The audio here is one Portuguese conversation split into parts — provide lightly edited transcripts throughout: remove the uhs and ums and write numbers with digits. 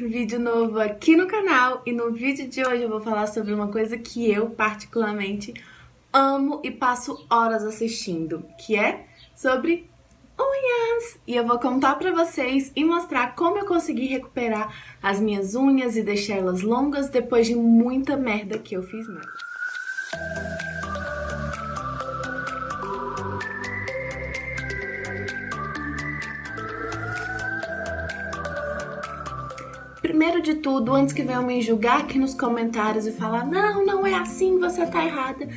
Vídeo novo aqui no canal e no vídeo de hoje eu vou falar sobre uma coisa que eu particularmente amo e passo horas assistindo, que é sobre unhas. E eu vou contar pra vocês e mostrar como eu consegui recuperar as minhas unhas e deixar elas longas depois de muita merda que eu fiz nelas. Primeiro de tudo, antes que venham me julgar aqui nos comentários e falar não é assim, você tá errada,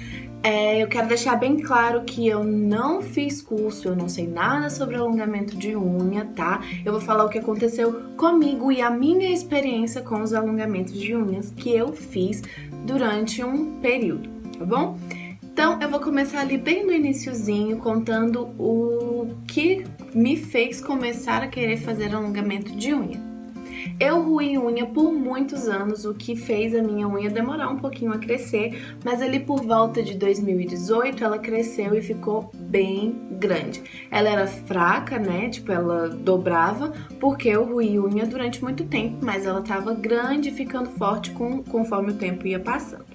eu quero deixar bem claro que eu não fiz curso, eu não sei nada sobre alongamento de unha, tá? Eu vou falar o que aconteceu comigo e a minha experiência com os alongamentos de unhas que eu fiz durante um período, tá bom? Então eu vou começar ali bem no iniciozinho, contando o que me fez começar a querer fazer alongamento de unha. Eu ruí unha por muitos anos, o que fez a minha unha demorar um pouquinho a crescer, mas ali por volta de 2018 ela cresceu e ficou bem grande. Ela era fraca, né, tipo ela dobrava, porque eu ruí unha durante muito tempo, mas ela tava grande e ficando forte conforme o tempo ia passando.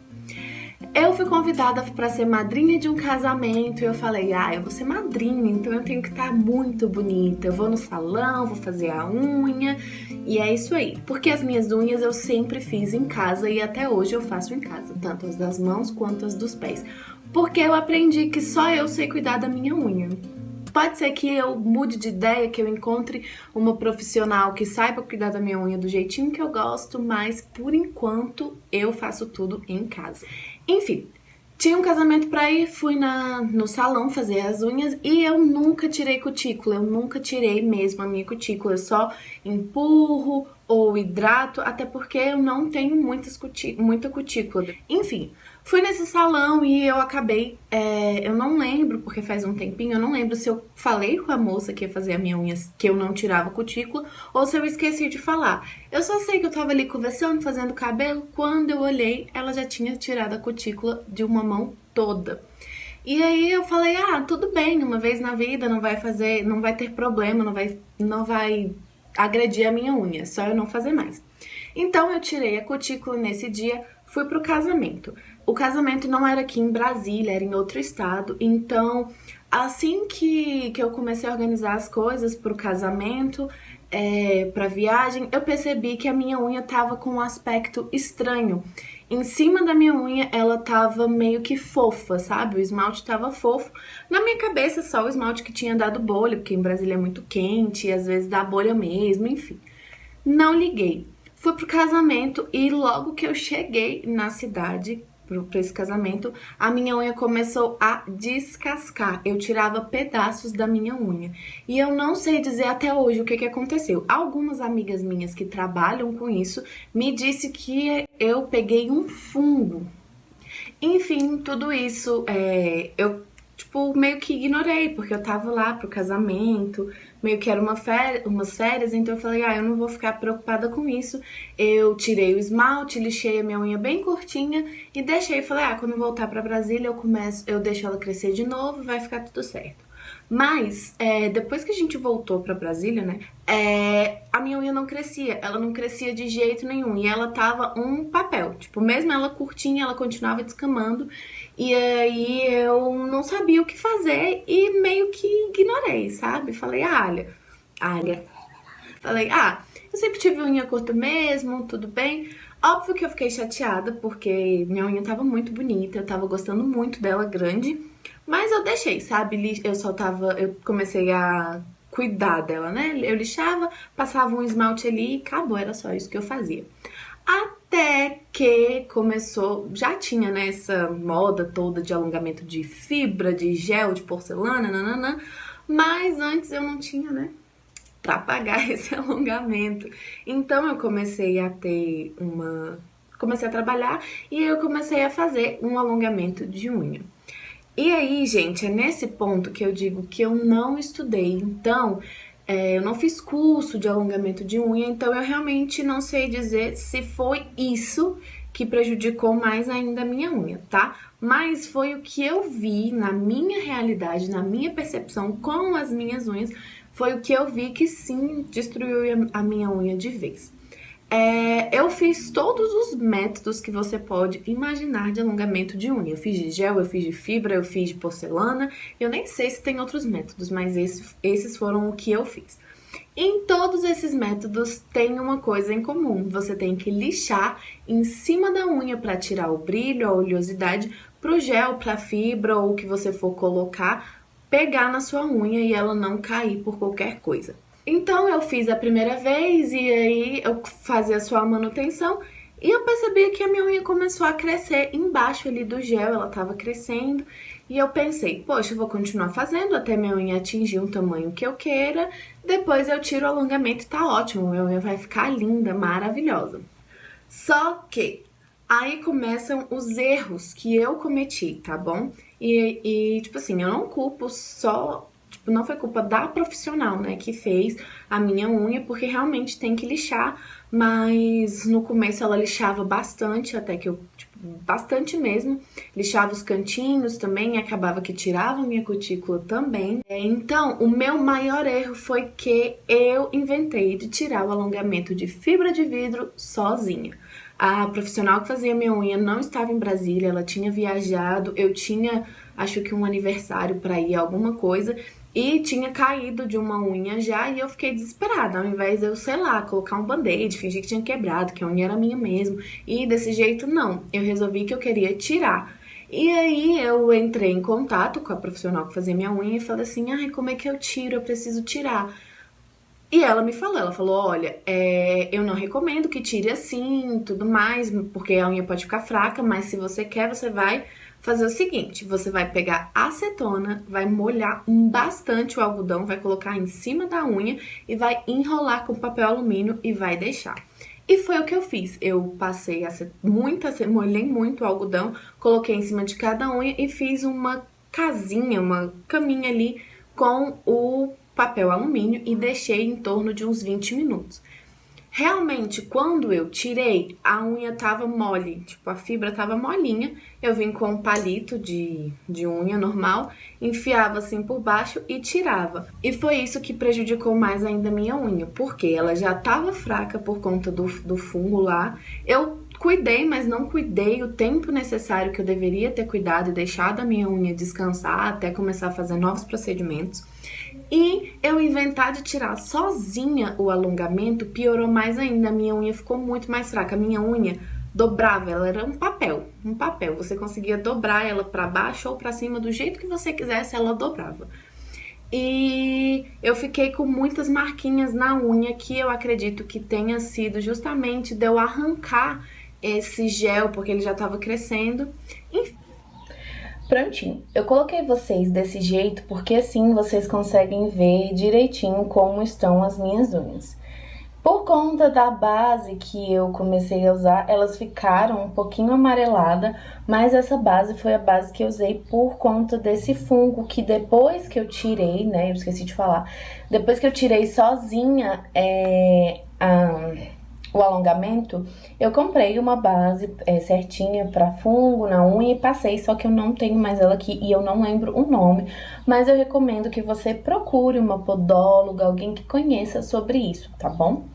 Eu fui convidada para ser madrinha de um casamento e eu falei, eu vou ser madrinha, então eu tenho que estar muito bonita. Eu vou no salão, vou fazer a unha e é isso aí. Porque as minhas unhas eu sempre fiz em casa e até hoje eu faço em casa, tanto as das mãos quanto as dos pés. Porque eu aprendi que só eu sei cuidar da minha unha. Pode ser que eu mude de ideia, que eu encontre uma profissional que saiba cuidar da minha unha do jeitinho que eu gosto, mas por enquanto eu faço tudo em casa. Enfim, tinha um casamento pra ir, fui no salão fazer as unhas e eu nunca tirei cutícula, eu nunca tirei mesmo a minha cutícula, eu só empurro ou hidrato, até porque eu não tenho muita cutícula. Enfim, fui nesse salão e eu acabei, eu não lembro, porque faz um tempinho, eu não lembro se eu falei com a moça que ia fazer a minha unha, que eu não tirava cutícula, ou se eu esqueci de falar. Eu só sei que eu tava ali conversando, fazendo cabelo, quando eu olhei, ela já tinha tirado a cutícula de uma mão toda. E aí eu falei, tudo bem, uma vez na vida não vai ter problema, não vai agredir a minha unha, só eu não fazer mais. Então eu tirei a cutícula nesse dia, fui pro casamento. O casamento não era aqui em Brasília, era em outro estado, então assim que eu comecei a organizar as coisas pro casamento, pra viagem, eu percebi que a minha unha tava com um aspecto estranho. Em cima da minha unha, ela tava meio que fofa, sabe? O esmalte tava fofo. Na minha cabeça, só o esmalte que tinha dado bolha, porque em Brasília é muito quente e às vezes dá bolha mesmo, enfim. Não liguei. Fui pro casamento e logo que eu cheguei na cidade, pra esse casamento, a minha unha começou a descascar. Eu tirava pedaços da minha unha. E eu não sei dizer até hoje o que aconteceu. Algumas amigas minhas que trabalham com isso me disse que eu peguei um fungo. Enfim, tudo isso eu meio que ignorei, porque eu tava lá pro casamento, meio que era umas férias, então eu falei, eu não vou ficar preocupada com isso. Eu tirei o esmalte, lixei a minha unha bem curtinha e deixei, falei, quando eu voltar pra Brasília eu deixo ela crescer de novo, vai ficar tudo certo. Mas, depois que a gente voltou pra Brasília, né, a minha unha não crescia, ela não crescia de jeito nenhum, e ela tava um papel, tipo, mesmo ela curtinha, ela continuava descamando, e aí eu não sabia o que fazer e meio que ignorei, sabe? Falei, falei, eu sempre tive unha curta mesmo, tudo bem. Óbvio que eu fiquei chateada, porque minha unha tava muito bonita, eu tava gostando muito dela grande, mas eu deixei, sabe? Eu comecei a cuidar dela, né? Eu lixava, passava um esmalte ali e acabou, era só isso que eu fazia. Até que começou, já tinha, né, essa moda toda de alongamento de fibra, de gel, de porcelana, nananã, mas antes eu não tinha, né, pra pagar esse alongamento. Então eu comecei a comecei a trabalhar e eu comecei a fazer um alongamento de unha. E aí, gente, é nesse ponto que eu digo que eu não estudei, então eu não fiz curso de alongamento de unha, então eu realmente não sei dizer se foi isso que prejudicou mais ainda a minha unha, tá? Mas foi o que eu vi na minha realidade, na minha percepção com as minhas unhas, foi o que eu vi que sim destruiu a minha unha de vez. Eu fiz todos os métodos que você pode imaginar de alongamento de unha. Eu fiz de gel, eu fiz de fibra, eu fiz de porcelana. Eu nem sei se tem outros métodos, mas esses foram o que eu fiz. Em todos esses métodos tem uma coisa em comum. Você tem que lixar em cima da unha para tirar o brilho, a oleosidade, pro gel, pra fibra ou o que você for colocar, pegar na sua unha e ela não cair por qualquer coisa. Então eu fiz a primeira vez e aí eu fazia a sua manutenção e eu percebi que a minha unha começou a crescer embaixo ali do gel, ela tava crescendo. E eu pensei, poxa, eu vou continuar fazendo até minha unha atingir um tamanho que eu queira. Depois eu tiro o alongamento e tá ótimo, minha unha vai ficar linda, maravilhosa. Só que aí começam os erros que eu cometi, tá bom? Tipo assim, eu não culpo só. Tipo, não foi culpa da profissional, né, que fez a minha unha, porque realmente tem que lixar, mas no começo ela lixava bastante, até que eu, tipo, bastante mesmo, lixava os cantinhos também e acabava que tirava a minha cutícula também. Então, o meu maior erro foi que eu inventei de tirar o alongamento de fibra de vidro sozinha. A profissional que fazia minha unha não estava em Brasília, ela tinha viajado, eu tinha, acho que um aniversário para ir, alguma coisa, e tinha caído de uma unha já e eu fiquei desesperada. Ao invés de eu, sei lá, colocar um band-aid, fingir que tinha quebrado, que a unha era minha mesmo. E desse jeito, não. Eu resolvi que eu queria tirar. E aí eu entrei em contato com a profissional que fazia minha unha e falei assim, ai, como é que eu tiro? Eu preciso tirar. E ela falou, olha, eu não recomendo que tire assim, tudo mais, porque a unha pode ficar fraca, mas se você quer, você vai fazer o seguinte, você vai pegar acetona, vai molhar bastante o algodão, vai colocar em cima da unha e vai enrolar com papel alumínio e vai deixar. E foi o que eu fiz, eu passei molhei muito o algodão, coloquei em cima de cada unha e fiz uma casinha, uma caminha ali com o papel alumínio e deixei em torno de uns 20 minutos. Realmente, quando eu tirei, a unha tava mole, tipo, a fibra tava molinha. Eu vim com um palito de unha normal, enfiava assim por baixo e tirava. E foi isso que prejudicou mais ainda a minha unha, porque ela já tava fraca por conta do fungo lá. Eu cuidei, mas não cuidei o tempo necessário que eu deveria ter cuidado e deixado a minha unha descansar até começar a fazer novos procedimentos. E eu inventar de tirar sozinha o alongamento piorou mais ainda. A minha unha ficou muito mais fraca. A minha unha dobrava, ela era um papel. Você conseguia dobrar ela para baixo ou para cima do jeito que você quisesse, ela dobrava. E eu fiquei com muitas marquinhas na unha que eu acredito que tenha sido justamente de eu arrancar esse gel, porque ele já estava crescendo. Enfim. Prontinho, eu coloquei vocês desse jeito porque assim vocês conseguem ver direitinho como estão as minhas unhas. Por conta da base que eu comecei a usar, elas ficaram um pouquinho amarelada, mas essa base foi a base que eu usei por conta desse fungo que depois que eu tirei, né, eu esqueci de falar, depois que eu tirei sozinha o alongamento, eu comprei uma base certinha para fungo na unha e passei, só que eu não tenho mais ela aqui e eu não lembro o nome, mas eu recomendo que você procure uma podóloga, alguém que conheça sobre isso, tá bom?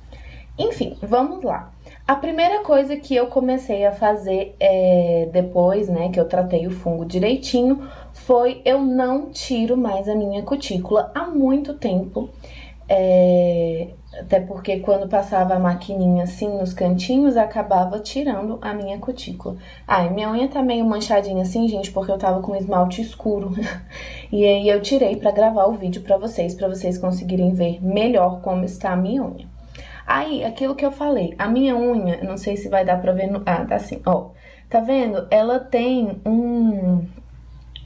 Enfim, vamos lá. A primeira coisa que eu comecei a fazer depois, né, que eu tratei o fungo direitinho, foi eu não tiro mais a minha cutícula há muito tempo. Até porque quando passava a maquininha assim nos cantinhos, acabava tirando a minha cutícula. E minha unha tá meio manchadinha assim, gente, porque eu tava com esmalte escuro. E aí eu tirei pra gravar o vídeo pra vocês conseguirem ver melhor como está a minha unha. Aí, aquilo que eu falei, a minha unha, não sei se vai dar pra ver no... tá assim, ó. Tá vendo? Ela tem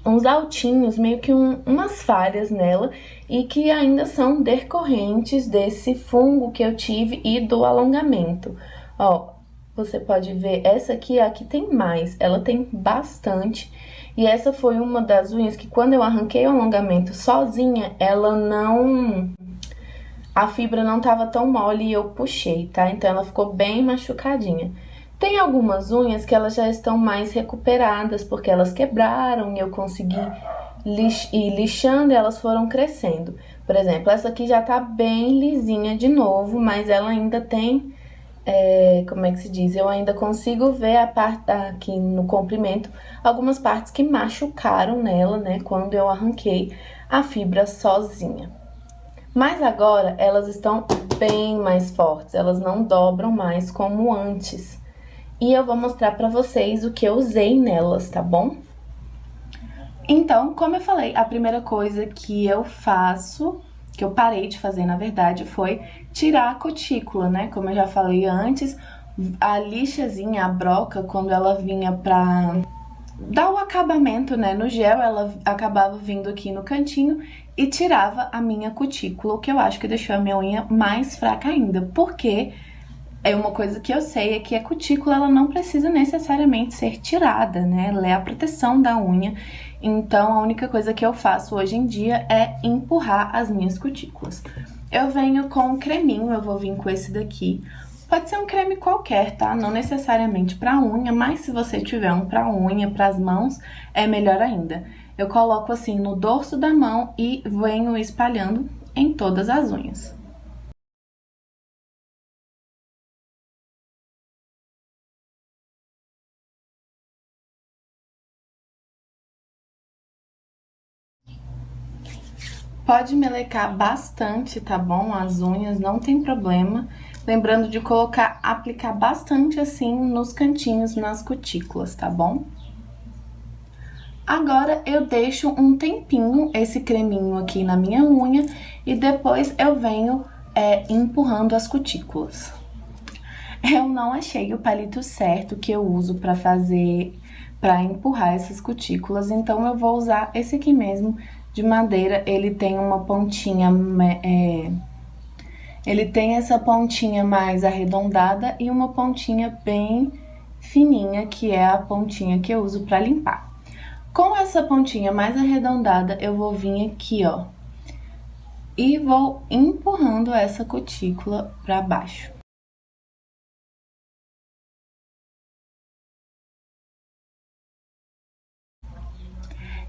uns altinhos, meio que umas falhas nela, e que ainda são decorrentes desse fungo que eu tive e do alongamento. Ó, você pode ver, essa aqui tem mais, ela tem bastante, e essa foi uma das unhas que quando eu arranquei o alongamento sozinha, a fibra não tava tão mole e eu puxei, tá? Então ela ficou bem machucadinha. Tem algumas unhas que elas já estão mais recuperadas, porque elas quebraram e eu consegui ir lixando e elas foram crescendo. Por exemplo, essa aqui já tá bem lisinha de novo, mas ela ainda tem como é que se diz? Eu ainda consigo ver a parte aqui no comprimento, algumas partes que machucaram nela, né, quando eu arranquei a fibra sozinha. Mas agora elas estão bem mais fortes, elas não dobram mais como antes. E eu vou mostrar pra vocês o que eu usei nelas, tá bom? Então, como eu falei, a primeira coisa que eu faço, que eu parei de fazer, na verdade, foi tirar a cutícula, né? Como eu já falei antes, a lixazinha, a broca, quando ela vinha pra dar o acabamento, né, no gel, ela acabava vindo aqui no cantinho e tirava a minha cutícula, o que eu acho que deixou a minha unha mais fraca ainda, porque é uma coisa que eu sei é que a cutícula ela não precisa necessariamente ser tirada, né? Ela é a proteção da unha. Então a única coisa que eu faço hoje em dia é empurrar as minhas cutículas. Eu venho com um creminho, eu vou vir com esse daqui. Pode ser um creme qualquer, tá? Não necessariamente para unha, mas se você tiver um para unha, para as mãos, é melhor ainda. Eu coloco assim no dorso da mão e venho espalhando em todas as unhas. Pode melecar bastante, tá bom? As unhas, não tem problema. Lembrando de colocar, aplicar bastante assim nos cantinhos, nas cutículas, tá bom? Agora eu deixo um tempinho esse creminho aqui na minha unha e depois eu venho empurrando as cutículas. Eu não achei o palito certo que eu uso para empurrar essas cutículas, então eu vou usar esse aqui mesmo, de madeira. Ele tem uma pontinha, ele tem essa pontinha mais arredondada e uma pontinha bem fininha, que é a pontinha que eu uso para limpar. Com essa pontinha mais arredondada, eu vou vir aqui, ó, e vou empurrando essa cutícula para baixo.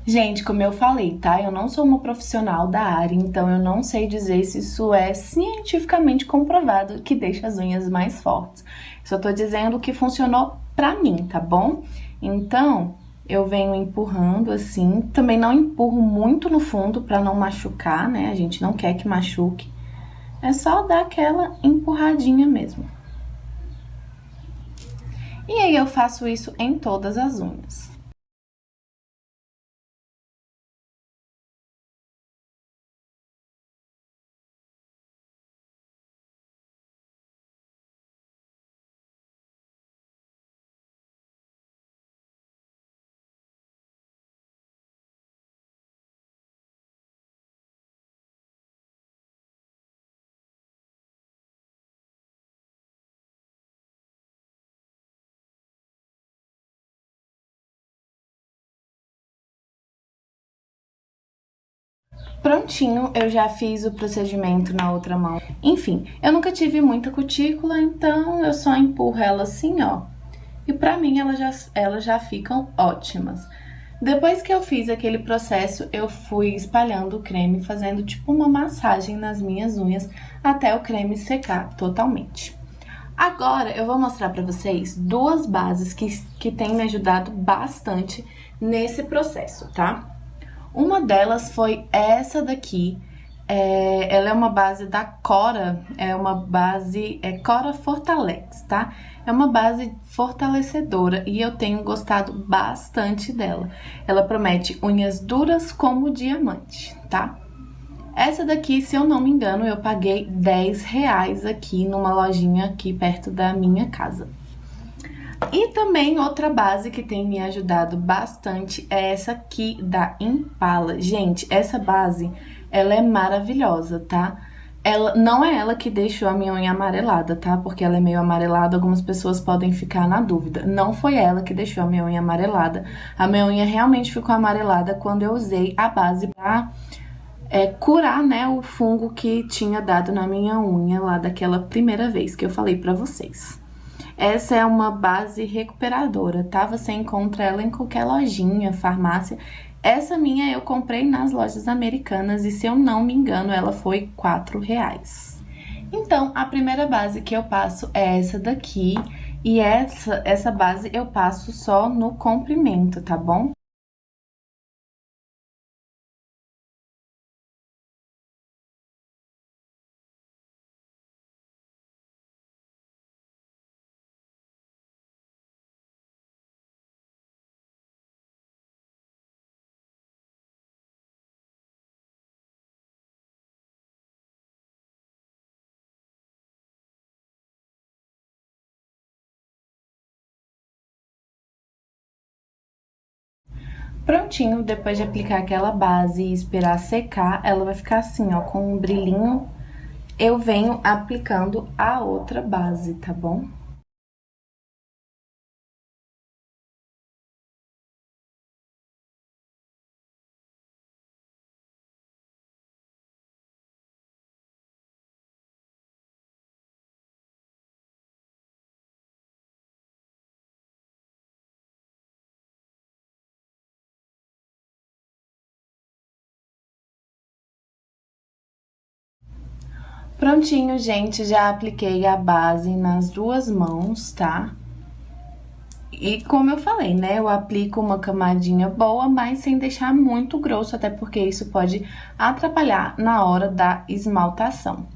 Gente, como eu falei, tá? Eu não sou uma profissional da área, então eu não sei dizer se isso é cientificamente comprovado que deixa as unhas mais fortes. Só tô dizendo que funcionou pra mim, tá bom? Então, eu venho empurrando assim, também não empurro muito no fundo pra não machucar, né? A gente não quer que machuque. É só dar aquela empurradinha mesmo. E aí eu faço isso em todas as unhas. Prontinho, eu já fiz o procedimento na outra mão. Enfim, eu nunca tive muita cutícula, então eu só empurro ela assim, ó. E pra mim elas já ficam ótimas. Depois que eu fiz aquele processo, eu fui espalhando o creme, fazendo tipo uma massagem nas minhas unhas até o creme secar totalmente. Agora eu vou mostrar pra vocês duas bases que têm me ajudado bastante nesse processo, tá? Uma delas foi essa daqui. Ela é uma base da Cora, é uma base Cora Fortalex, tá? É uma base fortalecedora e eu tenho gostado bastante dela. Ela promete unhas duras como diamante, tá? Essa daqui, se eu não me engano, eu paguei R$ 10 aqui numa lojinha aqui perto da minha casa. E também outra base que tem me ajudado bastante é essa aqui da Impala. Gente, essa base, ela é maravilhosa, tá? Ela, não é ela que deixou a minha unha amarelada, tá? Porque ela é meio amarelada, algumas pessoas podem ficar na dúvida. Não foi ela que deixou a minha unha amarelada. A minha unha realmente ficou amarelada quando eu usei a base pra curar, né, o fungo que tinha dado na minha unha lá daquela primeira vez que eu falei pra vocês. Essa é uma base recuperadora, tá? Você encontra ela em qualquer lojinha, farmácia. Essa minha eu comprei nas lojas americanas e, se eu não me engano, ela foi R$ 4. Então, a primeira base que eu passo é essa daqui, e essa base eu passo só no comprimento, tá bom? Prontinho, depois de aplicar aquela base e esperar secar, ela vai ficar assim, ó, com um brilhinho. Eu venho aplicando a outra base, tá bom? Prontinho, gente, já apliquei a base nas duas mãos, tá? E como eu falei, né, eu aplico uma camadinha boa, mas sem deixar muito grosso, até porque isso pode atrapalhar na hora da esmaltação.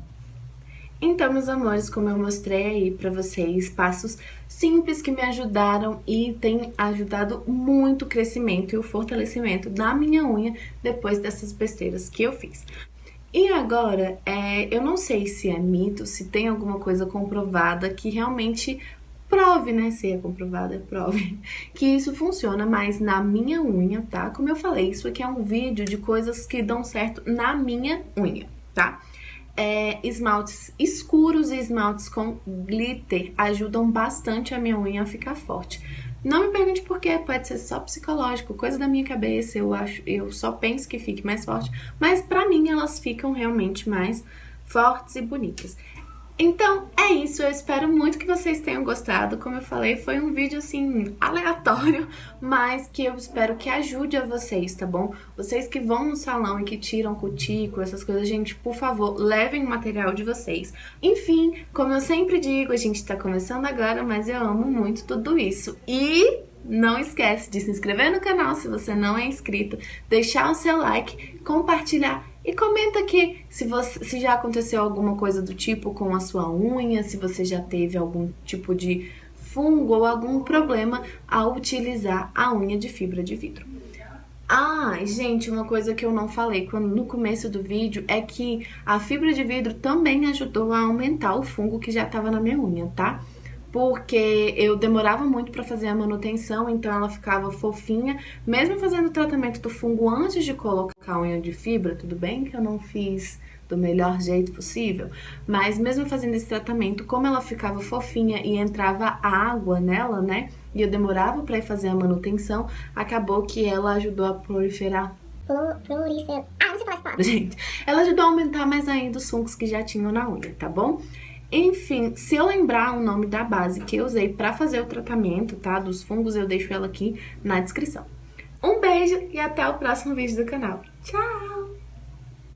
Então, meus amores, como eu mostrei aí pra vocês, passos simples que me ajudaram e tem ajudado muito o crescimento e o fortalecimento da minha unha depois dessas besteiras que eu fiz. E agora, eu não sei se é mito, se tem alguma coisa comprovada que realmente prove, né? Se é comprovada, prove que isso funciona, mas na minha unha, tá? Como eu falei, isso aqui é um vídeo de coisas que dão certo na minha unha, tá? Esmaltes escuros e esmaltes com glitter ajudam bastante a minha unha a ficar forte. Não me pergunte por quê, pode ser só psicológico, coisa da minha cabeça, eu só penso que fique mais forte, mas pra mim elas ficam realmente mais fortes e bonitas. Então, é isso, eu espero muito que vocês tenham gostado. Como eu falei, foi um vídeo, assim, aleatório, mas que eu espero que ajude a vocês, tá bom? Vocês que vão no salão e que tiram cutícula, essas coisas, gente, por favor, levem o material de vocês. Enfim, como eu sempre digo, a gente tá começando agora, mas eu amo muito tudo isso. E não esquece de se inscrever no canal se você não é inscrito, deixar o seu like, compartilhar e comenta aqui se já aconteceu alguma coisa do tipo com a sua unha, se você já teve algum tipo de fungo ou algum problema ao utilizar a unha de fibra de vidro. Ah, gente, uma coisa que eu não falei no começo do vídeo é que a fibra de vidro também ajudou a aumentar o fungo que já estava na minha unha, tá? Porque eu demorava muito pra fazer a manutenção, então ela ficava fofinha. Mesmo fazendo o tratamento do fungo antes de colocar a unha de fibra, tudo bem que eu não fiz do melhor jeito possível, mas mesmo fazendo esse tratamento, como ela ficava fofinha e entrava água nela, né? E eu demorava pra ir fazer a manutenção, acabou que ela ajudou a proliferar. Proliferar. Ah, não sei falar essa palavra. Gente, ela ajudou a aumentar mais ainda os fungos que já tinham na unha, tá bom? Enfim, se eu lembrar o nome da base que eu usei pra fazer o tratamento, tá, dos fungos, eu deixo ela aqui na descrição. Um beijo e até o próximo vídeo do canal. Tchau!